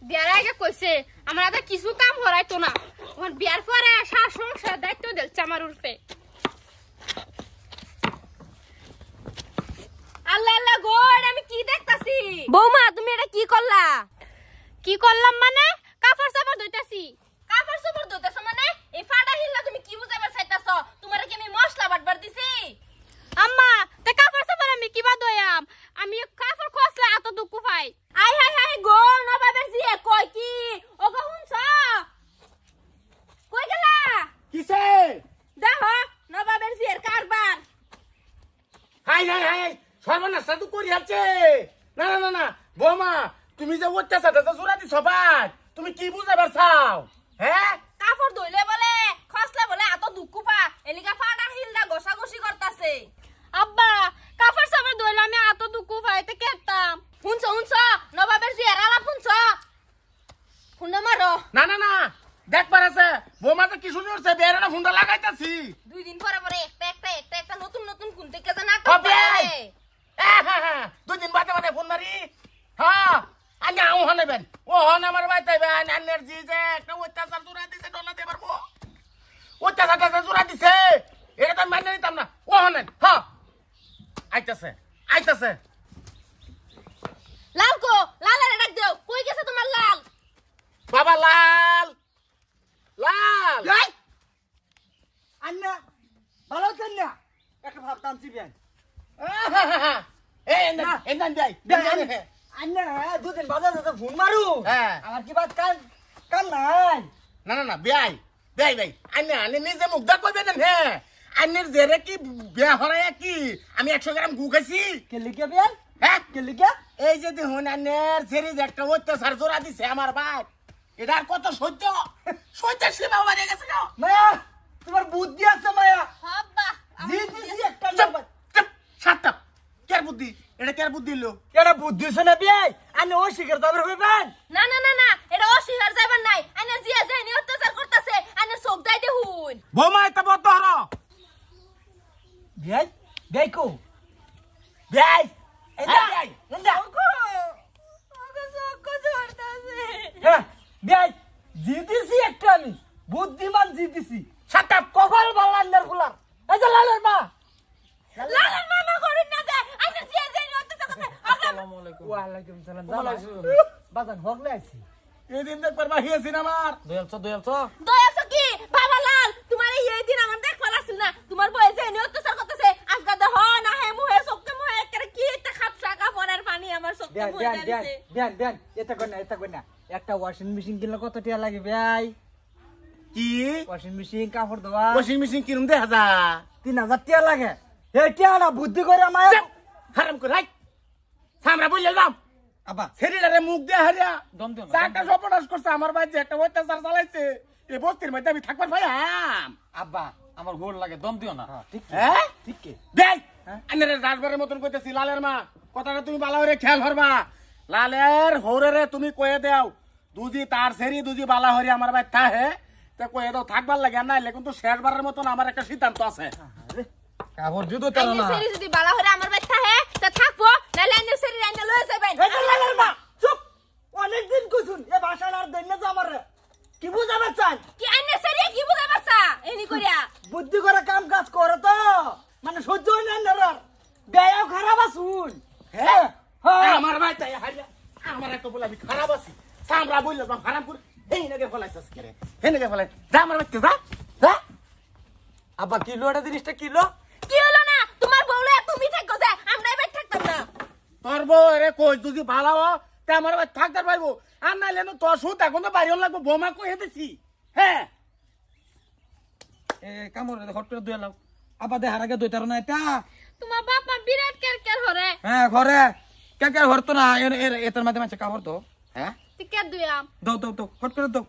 বিয়ার আগে কইছে আমার আদা কিছু কাম হরাইতো না ওর বিয়ার পরে শাশ সংসার দায়িত্ব দিলছে আমার উরফে আল্লাহ আল্লাহ গো আমি কি দেখতাছি বৌমা তুমি এটা কি করলা কি করলাম মানে কাপড় চাপড় ধুইতাছি কাপড় চাপড় ধুইতাছ মানে এই ফাড়া হিল্লা তুমি কি বুঝাইবার চাইতাছ তোমারে কি আমি মশলা বাটবার দিছি আম্মা তে কাপড় চাপড় আমি কিবা দয়াম আমি কাপড় খসলে এত দুঃখ পাই আই হাই হাই গো নবাবের জিয়ে কই কি ওগো হুনছ কই গেলা কিসে দেখো নবাবের জিয়ের কারবার হাই হাই হাই সর্বনাশ তো করি আছে না না না না বৌমা তুমি যে অত্যাচারটা জোড়া দিছ ভাই তুমি কি বুঝাবার চাও হ্যাঁ কাপড় ধুইলে বলে খসলে বলে এত দুঃখ পা এলিকা ফাড়া হিলদা গোসাগোসি করতাছে আব্বা কাপড় চাপড় ধুইলে আমি এত দুঃখ পাইতে কেতাম হুনছ হুনছ নবাবের জিয়ের আলাপ হুনছ হুন্ডা মারো না না না দেখবার আছে বৌমা তো কি শুনি হচ্ছে বেড়ে না হুন্ডা লাগাইতাছি 2 দিন পরে পরে একটা নতুন নতুন কোন থেকে জানা হবে দুদিন বাদে বাদে ফোন মারি হ্যাঁ আগে আউ হনেবেন ও হন আমার ভাই তাইবেন আন্নের জি যে একটা অত্যাচার জোড়া দিছে ডলা দে পারবো অত্যাচারটা জোড়া দিছে এটা তো মাইনে নিতাম না ও হনেন হ্যাঁ আইতাছে আইতাছে লাল কো লালের ডাক দাও কই গেছে তোমার লাল বাবা লাল লাল যাই আন্না ভালো আছেন না একটা ভাব টানছি বেন এই এন্দান যাই আন্না দুদিন বাজার যেতে ফোন মারু হ্যাঁ আমার কি বাত কাম কাম নাই না না না বেয়াই বেয়াই ভাই আন্নে আন্নে নিজে মুগ্ধা করবে না হ্যাঁ আন্নের জেরে কি বিয়া হরায়া কি আমি 100 গ্রাম গু খাইছি কে লিখে বেন হ্যাঁ কে লিখে এই যে দেখুন আন্নের জেরে যে একটা অত্যাচার জোড়া দিছে আমার ভাই এটার কত সহ্য সহ্য সীমা বাড়ে গেছে গো মায়া তোমার বুদ্ধি আছে মায়া আব্বা জি দিছি একটা চুপ চুপ শাট আপ কের বুদ্ধি এটা কের বুদ্ধি হলো এটা বুদ্ধি আছে না বেই আন্না ওই শিকার দাবর হইবেন না না না না এটা অস্বীকার যাইবার নাই আনে জিয়া যায়নি অত্যাচার করতেছে আনে চোখ দাই দেহুন বৌমা এটা বদ্ধ হরো বেই দেখো বেয়াই এন্দা বেয়াই এন্দা ওগো চোখ ধরতাছে হ্যাঁ বেই জি দিছি একটা আমি বুদ্ধিমান জি দিছি শাট আপ কপাল বালান্ডার ফুলার এই যে লালের মা লালের মামা করিন না দে আনে জিয়া যায়নি অত্যাচার করতে আসসালামু আলাইকুম ওয়া আলাইকুম সালাম বাজান হগলে আইছি এই দিন দেখবার বাহিয়েছি না আমার দয়ালছ দয়াছো কি বাবা লাল তোমার এই দিন আমার দেখবার আসিল না তোমার বয়ে যায়নি অত্যাচার করতেছে আজকা দেহ না হে মুহে চোখে মুহে একটা কি একটা খাপসা কাপড়ের পানি আমার চোখে মুহে যাচ্ছে দেন এটা কই না একটা ওয়াশিং মেশিন কিনলে কত টাকা লাগে ভাই কি ওয়াশিং মেশিন কাপড় ধোয়া ওয়াশিং মেশিন কিনুম দে হাজা 3000 টাকা লাগে এই টাকা বুদ্ধি করে মায়া হারাম করে রাখ সামরা বললে দাম আবা শরীরে মুখ দিয়ে হারিয়া দম দিও না চারটা সপনাশ করছে আমার ভাই যে একটা অত্যাচার চালাইছে এই বস্তির মধ্যে আমি থাকবার ভাই আব্বা আমার গোল লাগে দম দিও না ঠিক হ্যাঁ ঠিক কি দেখ আনের রাজবারের মতন কইতেছি লালের মা কথাটা তুমি ভালো করে খেয়াল করবা লালের হৌরে তুমি কয়ে দাও দুজি তার সেরি দুজি বালা হরি আমার ভাই থাহে তে কয়ে দাও থাকবার লাগে না কিন্তু শেষবারের মতন আমার একটা সিদ্ধান্ত আছে কাপড় দিও তো তেল আইনে না সেরি যদি বালা হরে আমার বাচ্চা হে তা থাকবো নালে আইনে সেরি আইনে লয়ে যাবেন এই যে লালের মা চুপ অনেক দিন কইছুন এ ভাষার আর দেন না যে আমার কি বুঝাবে চান কি আইনে সেরি কি বুঝাই পারছা এনি করিয়া বুদ্ধি করে কাম কাজ করে তো মানে সহ্য হয় না না গায়ও খারাপ আসুন হ্যাঁ হ্যাঁ আমার ভাই তাই হারিয়া আমার একটা বলে আমি খারাপ আছি সামরা বললো বা খারাপ করে এই নাকি ফলাইছস করে এই নাকি ফলাই যা আমার বাচ্চা যা যা আব্বা কিলো এটা জিনিসটা কিলো কি হলো না তোমার বউলে তুমি থাকো যে আমরা এবার থাকতাম না তোর বউ রে কই তুই ভালো তে আমার ভাই থাকতে পারবো আর নাইলে না তোর সুদ এখন তো বাড়ি লাগবো বোমা কই দিছি হ্যাঁ এ কামড় হট করে দুয়া লাও আব্বা দেহার আগে দুইতার না এটা তোমার বাপ মা বিরাট কের হরে হ্যাঁ ঘরে কে কে হরতো না এর এর এটার মধ্যে মাছ কাপড় তো হ্যাঁ তুই কে দুয়াম দাও দাও দাও হট করে দাও